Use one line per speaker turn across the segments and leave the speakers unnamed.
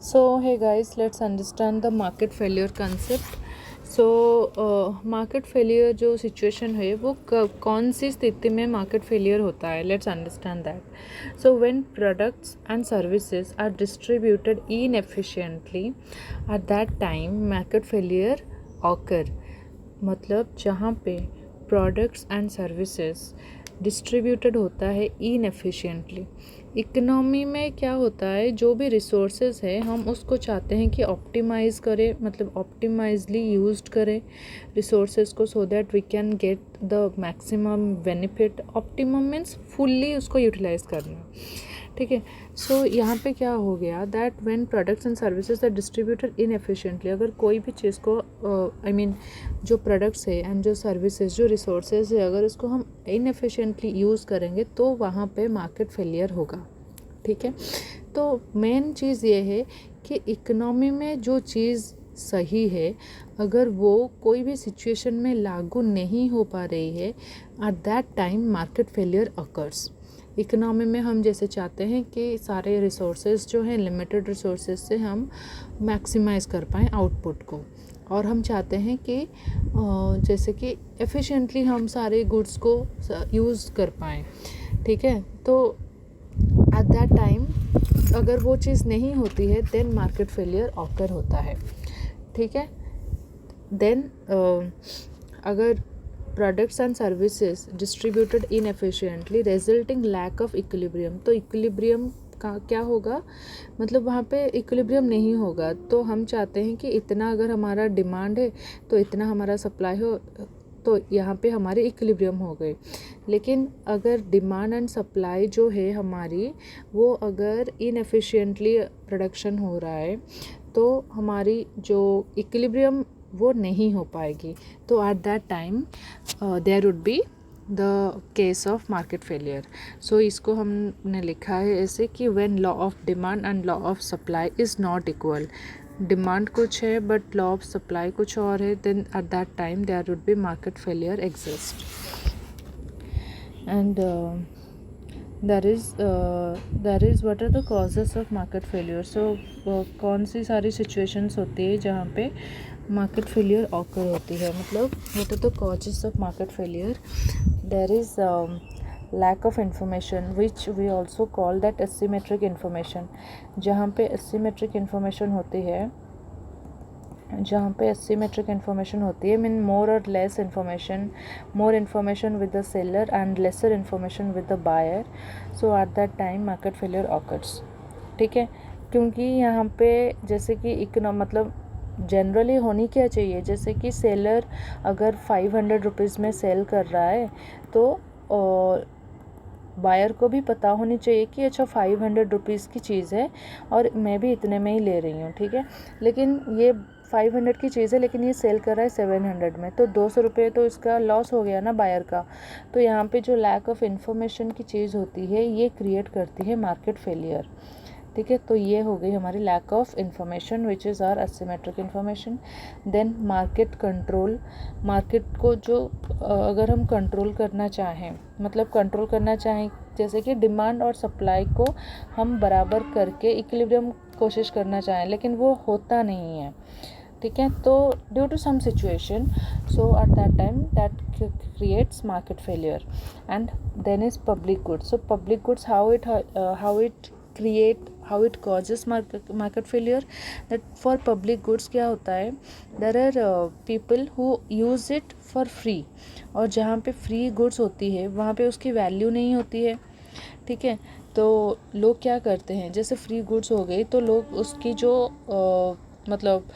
So, hey guys, let's understand the market failure concept. So market failure जो situation है वो कौन सी स्थिति में मार्केट फेलियर होता है, let's understand that. So when products and services are distributed inefficiently at that time market failure occur. मतलब जहाँ पे प्रोडक्ट्स एंड सर्विसेज डिस्ट्रीब्यूटेड होता है इनएफिशिएंटली. इकोनॉमी में क्या होता है, जो भी रिसोर्सेज है हम उसको चाहते हैं कि ऑप्टिमाइज़ करें, मतलब ऑप्टिमाइजली यूज्ड करें रिसोर्सेज को, so that we can get the maximum benefit. Optimum means fully उसको यूटिलाइज करना. ठीक है. सो यहाँ पे क्या हो गया that when products and services are distributed inefficiently. अगर कोई भी चीज़ को जो प्रोडक्ट्स है एंड जो सर्विसेज जो रिसोर्सेज है अगर उसको हम इनएफिशिएंटली यूज़ करेंगे तो वहाँ पे मार्केट फेलियर होगा. ठीक है. तो मेन चीज़ ये है कि इकोनॉमी में जो चीज़ सही है अगर वो कोई भी सिचुएशन में लागू नहीं हो पा रही है eight that time market failure occurs. Economy में हम जैसे चाहते हैं कि सारे रिसोर्सेज जो हैं लिमिटेड रिसोर्सेज से हम मैक्सिमाइज़ कर पाएँ आउटपुट को, और हम चाहते हैं कि जैसे कि एफिशिएंटली हम सारे गुड्स को यूज़ कर पाएँ. ठीक है. तो एट दैट टाइम अगर वो चीज़ नहीं होती है देन मार्केट फेलियर ऑकर होता है. ठीक है. देन अगर products and services distributed inefficiently resulting lack of equilibrium. तो इक्विलिब्रियम का क्या होगा, मतलब वहाँ पे इक्विलिब्रियम नहीं होगा. तो हम चाहते हैं कि इतना अगर हमारा डिमांड है तो इतना हमारा सप्लाई हो, तो यहाँ पे हमारी इक्विलिब्रियम हो गई. लेकिन अगर डिमांड एंड सप्लाई जो है हमारी वो अगर इनएफिशिएंटली प्रोडक्शन हो रहा है तो हमारी जो इक्विलिब्रियम वो नहीं हो पाएगी. तो at that time there would be the case of market failure. So इसको हमने लिखा है ऐसे कि when law of demand and law of supply is not equal. Demand कुछ है बट लॉ ऑफ सप्लाई कुछ और है, then at that time there would be market failure exist. And that is what are the causes of market failure. So कौन सी सारी situations होती है जहाँ पे market failure occur होती है, मतलब what are the causes of market failure. There is lack of information which we also call that asymmetric information. जहाँ पे asymmetric information होती है मीन मोर और less information, more information with the seller and lesser information with the buyer. So at that time market failure occurs. ठीक है. क्योंकि यहाँ पे जैसे कि मतलब जनरली होनी क्या चाहिए, जैसे कि सेलर अगर 500 रुपीज़ में सेल कर रहा है तो बायर को भी पता होनी चाहिए कि अच्छा 500 रुपीज़ की चीज़ है और मैं भी इतने में ही ले रही हूँ. ठीक है. लेकिन ये 500 की चीज़ है लेकिन ये सेल कर रहा है 700 में, तो 200 रुपये तो इसका लॉस हो गया ना बायर का. तो यहाँ पे जो लैक ऑफ इन्फॉर्मेशन की चीज़ होती है ये क्रिएट करती है मार्केट फेलियर. ठीक है. तो ये हो गई हमारी lack of information which is are asymmetric information. Then market control. Market को जो अगर हम कंट्रोल करना चाहें, मतलब कंट्रोल करना चाहें जैसे कि डिमांड और सप्लाई को हम बराबर करके इक्विलिब्रियम कोशिश करना चाहें, लेकिन वो होता नहीं है. ठीक है. तो due to some situation, so at that time that creates market failure. And then is public goods. So public goods how it causes market failure. that for public goods क्या होता है, there are people who use it for free. और जहाँ पे free goods होती है वहाँ पे उसकी वैल्यू नहीं होती है. ठीक है. तो लोग क्या करते हैं, जैसे फ्री गुड्स हो गई तो लोग उसकी जो मतलब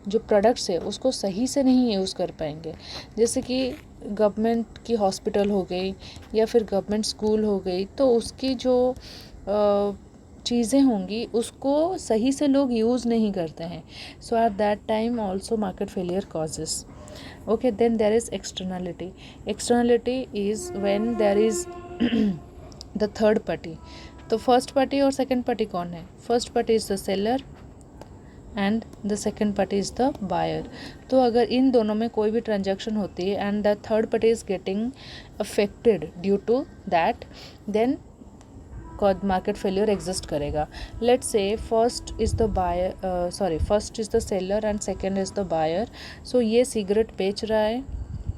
जो प्रोडक्ट्स है उसको सही से नहीं यूज़ कर पाएंगे. जैसे कि गवर्नमेंट की हॉस्पिटल हो गई या फिर गवर्नमेंट स्कूल हो गई, तो उसकी जो चीज़ें होंगी उसको सही से लोग यूज़ नहीं करते हैं. So at that time also market failure causes. Okay. Then there is externality. Externality is when there is the third party. तो फर्स्ट पार्टी और सेकंड पार्टी कौन है, first party is the seller and the second party is the buyer. तो अगर इन दोनों में कोई भी ट्रांजैक्शन होती है and the third party is getting affected due to that, then market failure exist करेगा. Let's say first is the seller and second is the buyer. So ये सिगरेट बेच रहा है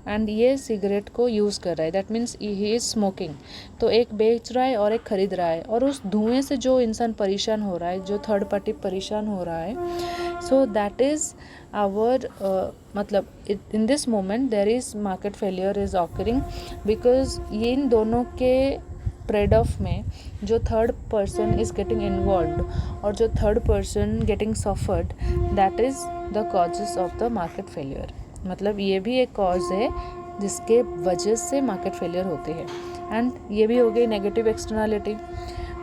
एंड ये सिगरेट को यूज़ कर रहा है, that means he is smoking. तो एक बेच रहा है और एक ख़रीद रहा है, और उस धुएं से जो इंसान परेशान हो रहा है, जो थर्ड पार्टी परेशान हो रहा है, सो दैट इज़ आवर मतलब in this moment there is market failure is occurring, because ये इन दोनों के ट्रेड ऑफ में जो third person is getting involve और जो third person getting suffered, that is the causes of the market failure. मतलब ये भी एक कॉज है जिसके वजह से मार्केट फेलियर होती है. एंड ये भी हो गई negative externality.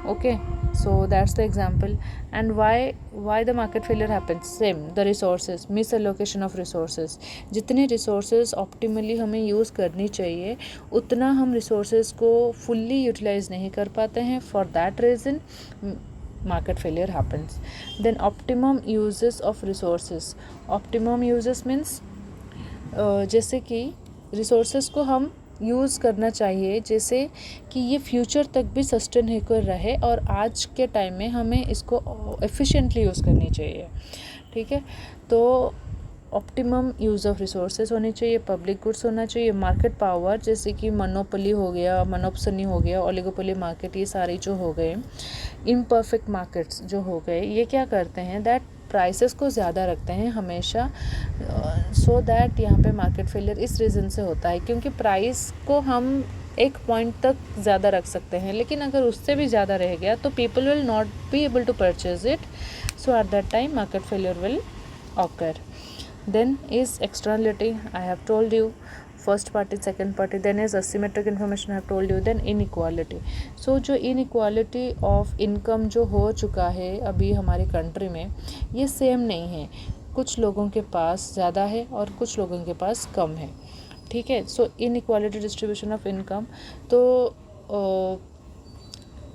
Okay, so that's the example. And why the market failure happens, same the resources, miss allocation of resources. जितने रिसोर्सेज ऑप्टिमली हमें यूज़ करनी चाहिए उतना हम रिसोर्सेज को फुल्ली यूटिलाइज नहीं कर पाते हैं. For that reason market failure happens. Then optimum uses of resources. Optimum uses means जैसे कि रिसोर्सेज को हम यूज़ करना चाहिए जैसे कि ये फ्यूचर तक भी सस्टेन होकर रहे, और आज के टाइम में हमें इसको एफिशिएंटली यूज़ करनी चाहिए. ठीक है, तो ऑप्टिमम यूज़ ऑफ रिसोर्सेज होनी चाहिए, पब्लिक गुड्स होना चाहिए, मार्केट पावर जैसे कि मोनोपोली हो गया, मोनोपसनी हो गया, ओलिगोपोली मार्केट, ये सारे जो हो गए, इम्परफेक्ट मार्केट्स जो हो गए, ये क्या करते हैं दैट प्राइसेस को ज़्यादा रखते हैं हमेशा. सो दैट यहाँ पे मार्केट फेलियर इस रीज़न से होता है क्योंकि प्राइस को हम एक पॉइंट तक ज़्यादा रख सकते हैं, लेकिन अगर उससे भी ज़्यादा रह गया तो people will not be able to purchase it. So at that time market failure will occur. Then is externality, I have told you, first party, second party. Then is asymmetric information, I have told you. Then inequality. So जो inequality of income जो हो चुका है अभी हमारी country में, ये same नहीं है. कुछ लोगों के पास ज़्यादा है और कुछ लोगों के पास कम है. ठीक है, सो इनइक्वालिटी डिस्ट्रीब्यूशन ऑफ इनकम. तो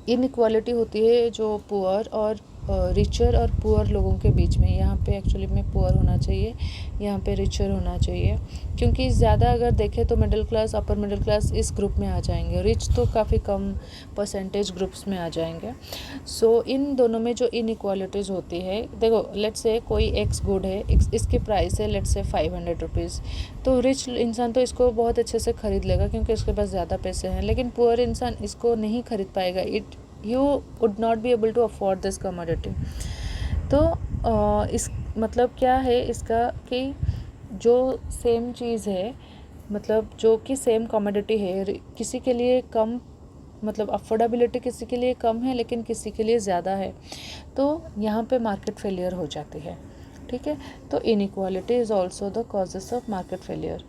इनइक्वालिटी होती है जो पुअर और रिचर और पुअर लोगों के बीच में. यहाँ पे एक्चुअली में पुअर होना चाहिए, यहाँ पे रिचर होना चाहिए, क्योंकि ज़्यादा अगर देखें तो middle class, upper middle class इस ग्रुप में आ जाएंगे, रिच तो काफ़ी कम परसेंटेज ग्रुप्स में आ जाएंगे. सो इन दोनों में जो इनइक्वालिटीज़ होती है, देखो लेट्स से कोई एक्स गुड है, इसकी प्राइस है लेट्स से 500 रुपीज़. तो रिच इंसान तो इसको बहुत अच्छे से ख़रीद लेगा क्योंकि उसके पास ज़्यादा पैसे हैं, लेकिन पुअर इंसान इसको नहीं खरीद पाएगा. You would not be able to afford this commodity. तो इस मतलब क्या है इसका कि जो सेम चीज़ है, मतलब जो कि सेम कमोडिटी है, किसी के लिए कम, मतलब अफोर्डेबिलिटी किसी के लिए कम है लेकिन किसी के लिए ज़्यादा है, तो यहाँ पे मार्केट फेलियर हो जाती है. ठीक है, तो inequality is also the causes of market failure.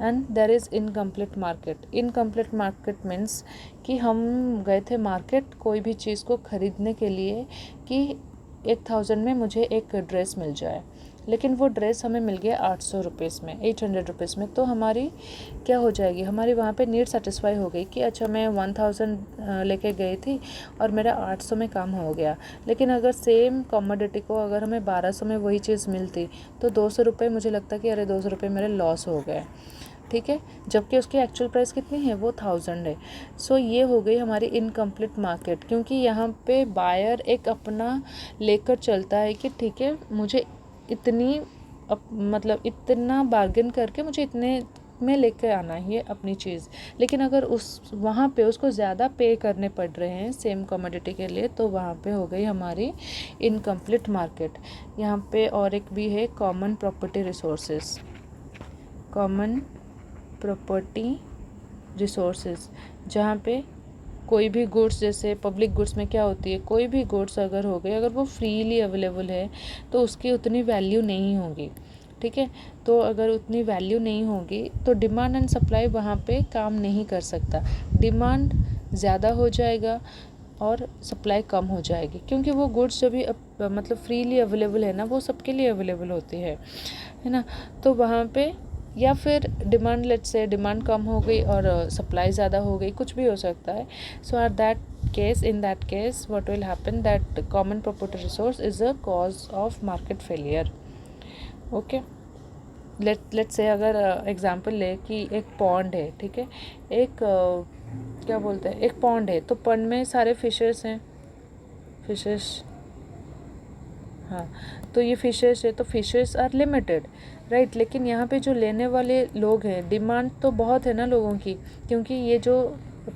And there is incomplete market. Incomplete market means कि हम गए थे मार्केट कोई भी चीज़ को ख़रीदने के लिए कि 1000 में मुझे एक ड्रेस मिल जाए, लेकिन वो ड्रेस हमें मिल गया 800 रुपीज़ में, 800 रुपीज़ में. तो हमारी क्या हो जाएगी, हमारी वहाँ पे नीड सेटिस्फाई हो गई कि अच्छा मैं 1000 लेके गई थी और मेरा 800 में काम हो गया. लेकिन अगर सेम कमोडिटी को अगर हमें 1200 में वही चीज़ मिलती तो 200 रुपये मुझे लगता कि अरे 200 रुपये मेरे लॉस हो गए. ठीक है, जबकि उसकी एक्चुअल प्राइस कितनी है, वो 1000 है. सो ये हो गई हमारी इनकम्प्लीट मार्केट, क्योंकि यहाँ पे बायर एक अपना लेकर चलता है कि ठीक है मुझे इतनी मतलब इतना बार्गेन करके मुझे इतने में लेकर आना ही है अपनी चीज़. लेकिन अगर उस वहाँ पे उसको ज़्यादा पे करने पड़ रहे हैं सेम कमोडिटी के लिए, तो वहाँ पे हो गई हमारी इनकम्प्लीट मार्केट. यहाँ पे और एक भी है common property resources. Common property resources, जहाँ पे कोई भी गुड्स, जैसे पब्लिक गुड्स में क्या होती है, कोई भी गुड्स अगर हो गए, अगर वो फ्रीली अवेलेबल है तो उसकी उतनी वैल्यू नहीं होगी. ठीक है, तो अगर उतनी वैल्यू नहीं होगी तो डिमांड एंड सप्लाई वहाँ पे काम नहीं कर सकता. डिमांड ज़्यादा हो जाएगा और सप्लाई कम हो जाएगी, क्योंकि वो गुड्स जब भी मतलब फ्रीली अवेलेबल है ना, वो सबके लिए अवेलेबल होती है ना. तो वहाँ पे या फिर डिमांड, लेट्स से डिमांड कम हो गई और सप्लाई ज़्यादा हो गई, कुछ भी हो सकता है. So at that case, in that case what will happen, that common property resource is a cause of market failure. Okay, let's say अगर एग्जांपल ले कि एक पॉन्ड है. ठीक है, एक क्या बोलते हैं, एक पॉन्ड है, तो पॉन्ड में सारे फिशेस हैं, फिशेस, हाँ, तो ये फिशेस है, तो फिशेस आर लिमिटेड, राइट। लेकिन यहाँ पे जो लेने वाले लोग हैं, डिमांड तो बहुत है ना लोगों की, क्योंकि ये जो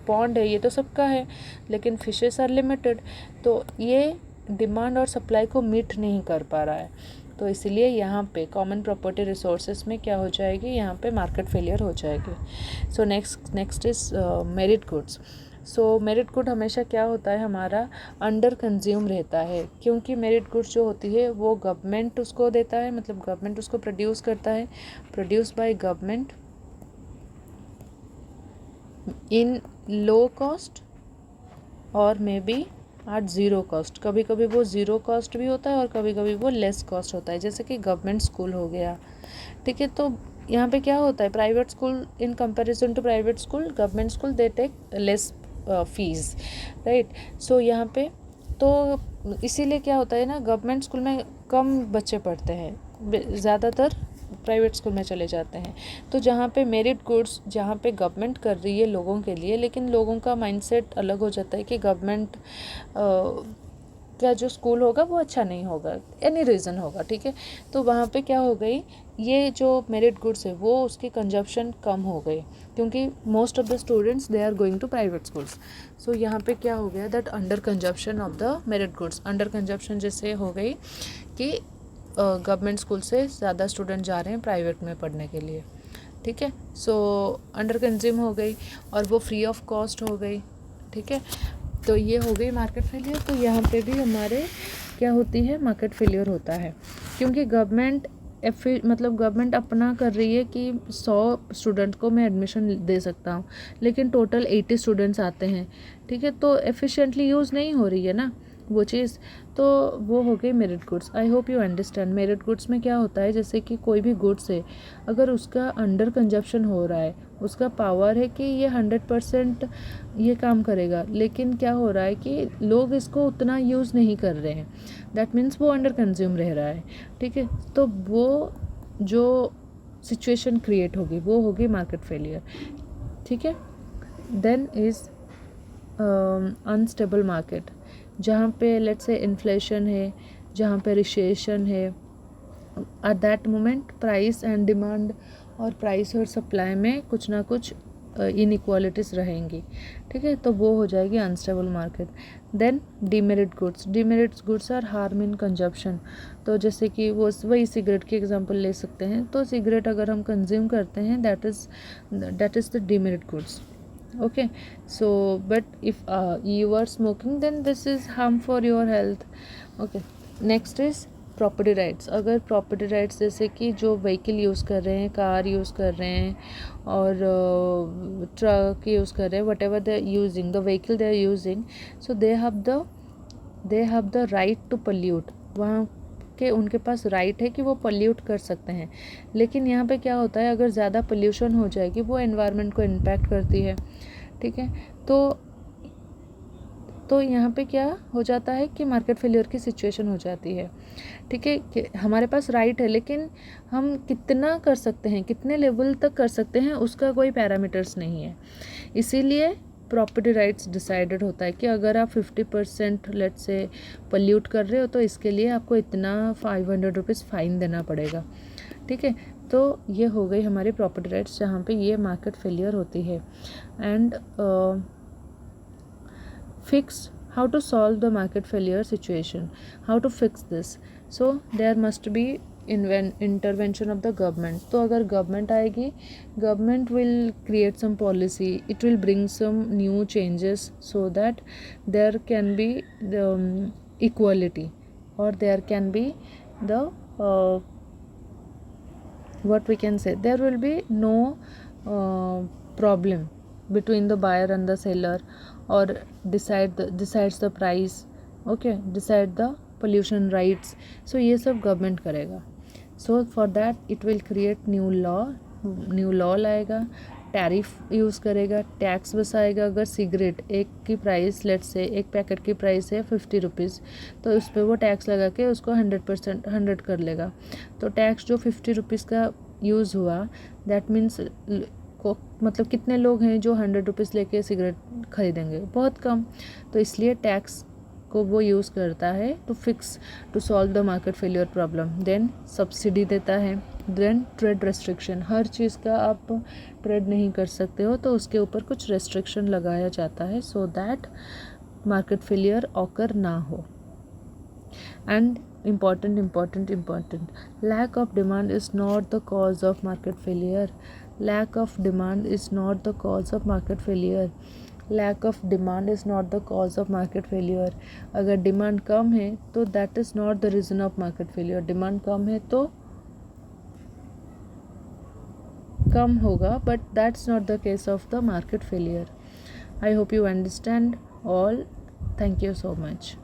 पॉन्ड है ये तो सबका है, लेकिन फिशेस आर लिमिटेड, तो ये डिमांड और सप्लाई को मीट नहीं कर पा रहा है। तो इसलिए यहाँ पे कॉमन प्रॉपर्टी रिसोर्सेज में क्या हो जाएगी, यहाँ पे मार्केट फेलियर हो जाएगी। So next is merit goods. So merit good हमेशा क्या होता है, हमारा अंडर कंज्यूम रहता है, क्योंकि मेरिट गुड्स जो होती है वो गवर्नमेंट उसको देता है, मतलब गवर्नमेंट उसको प्रोड्यूस करता है, produce by government in low cost और may be at zero cost. कभी कभी वो ज़ीरो कॉस्ट भी होता है और कभी कभी वो लेस कॉस्ट होता है, जैसे कि गवर्नमेंट स्कूल हो गया, ठीक है। तो यहाँ पे क्या होता है, private school in comparison to private school, government school they take less fees, right. So यहाँ पे तो इसीलिए क्या होता है ना, गवर्नमेंट स्कूल में कम बच्चे पढ़ते हैं, ज़्यादातर प्राइवेट स्कूल में चले जाते हैं। तो जहाँ पे मेरिट गुड्स, जहाँ पे गवर्नमेंट कर रही है लोगों के लिए, लेकिन लोगों का माइंडसेट अलग हो जाता है कि गवर्नमेंट का जो स्कूल होगा वो अच्छा नहीं होगा, एनी रीज़न होगा, ठीक है। तो वहाँ पे क्या हो गई, ये जो मेरिट गुड्स है वो उसकी कंजप्शन कम हो गई, क्योंकि most of the students they are going to private schools. So यहाँ पे क्या हो गया, that under consumption of the merit goods. Under consumption जैसे हो गई कि गवर्नमेंट स्कूल से ज़्यादा स्टूडेंट जा रहे हैं प्राइवेट में पढ़ने के लिए, ठीक है। सो अंडर कंज्यूम हो गई और वो फ्री ऑफ कॉस्ट हो गई, ठीक है। तो ये हो गई मार्केट फेलियर। तो यहाँ पे भी हमारे क्या होती है, मार्केट फेलियर होता है, क्योंकि गवर्नमेंट मतलब गवर्नमेंट अपना कर रही है कि 100 स्टूडेंट को मैं एडमिशन दे सकता हूँ, लेकिन टोटल 80 स्टूडेंट्स आते हैं, ठीक है। तो एफिशिएंटली यूज़ नहीं हो रही है ना वो चीज़, तो वो हो गई merit goods. I hope you understand. Merit goods में क्या होता है, जैसे कि कोई भी गुड्स है, अगर उसका अंडर कंजप्शन हो रहा है, उसका पावर है कि ये 100% ये काम करेगा, लेकिन क्या हो रहा है कि लोग इसको उतना यूज़ नहीं कर रहे हैं, दैट मीन्स वो अंडर कंज्यूम रह रहा है, ठीक है। तो वो जो सिचुएशन क्रिएट होगी वो होगी मार्केट फेलियर, ठीक है। देन इज़ अनस्टेबल मार्केट, जहाँ पे लेट्स से इन्फ्लेशन है, जहाँ पे रिसेशन है, at that moment price and demand और प्राइस और सप्लाई में कुछ ना कुछ इनइक्वालिटीज़ रहेंगी, ठीक है। तो वो हो जाएगी unstable market. Then demerit goods. Demerit goods are harm in consumption. तो जैसे कि वो वही सिगरेट की एग्जांपल ले सकते हैं। तो सिगरेट अगर हम कंज्यूम करते हैं, that is the demerit goods, okay. So but if you are smoking, then this is harm for your health, okay. Next is property rights. अगर प्रॉपर्टी राइट्स जैसे कि जो व्हीकल यूज़ कर रहे हैं, कार यूज़ कर रहे हैं और ट्रक यूज़ कर रहे हैं, whatever they are using, the vehicle they are using, so they have the right to pollute. वहाँ के उनके पास राइट है कि वो पोल्यूट कर सकते हैं, लेकिन यहाँ पे क्या होता है, अगर ज़्यादा पोल्यूशन हो जाएगी वो एनवायरनमेंट को इम्पैक्ट करती है, ठीक है। तो यहाँ पे क्या हो जाता है कि मार्केट फेलियर की सिचुएशन हो जाती है, ठीक है। कि हमारे पास राइट है, लेकिन हम कितना कर सकते हैं, कितने लेवल तक कर सकते हैं, उसका कोई पैरामीटर्स नहीं है। इसीलिए प्रॉपर्टी राइट्स डिसाइडेड होता है कि अगर आप 50% लेट से पोल्यूट कर रहे हो तो इसके लिए आपको इतना 500 रुपीज़ फ़ाइन देना पड़ेगा, ठीक है। तो ये हो गई हमारी प्रॉपर्टी राइट्स, जहाँ पे ये मार्केट फेलियर होती है। And fix how to solve the market failure situation, how to fix this. So there must be intervention of the government. तो अगर government आएगी, government will create some policy, it will bring some new changes so that there can be the equality, or there can be the what we can say, there will be no problem between the buyer and the seller, or decides the price, okay, decide the pollution rights. So ये सब government करेगा. So for that it will create new law लाएगा, tariff use करेगा, tax बसाएगा. अगर cigarette एक की price late से एक पैकेट की प्राइस है 50 रुपीज़, तो उस पर वो टैक्स लगा के उसको 100% कर लेगा. तो टैक्स जो 50 रुपीज़ का यूज़ हुआ, दैट मीन्स को मतलब कितने लोग हैं जो 100 रुपीज़ लेके सिगरेट खरीदेंगे, बहुत कम. तो इसलिए टैक्स को वो यूज़ करता है to solve the market failure problem. Then subsidy देता है। देन ट्रेड रेस्ट्रिक्शन, हर चीज़ का आप ट्रेड नहीं कर सकते हो तो उसके ऊपर कुछ रेस्ट्रिक्शन लगाया जाता है so that market failure occur ना हो। And important, lack of demand is not the cause of market failure. Lack of demand is not the cause of market failure. Lack of demand is not the cause of market failure. अगर demand कम है तो that is not the reason of market failure. Demand कम है तो कम होगा, but that's not the case of the market failure. I hope you understand all. Thank you so much.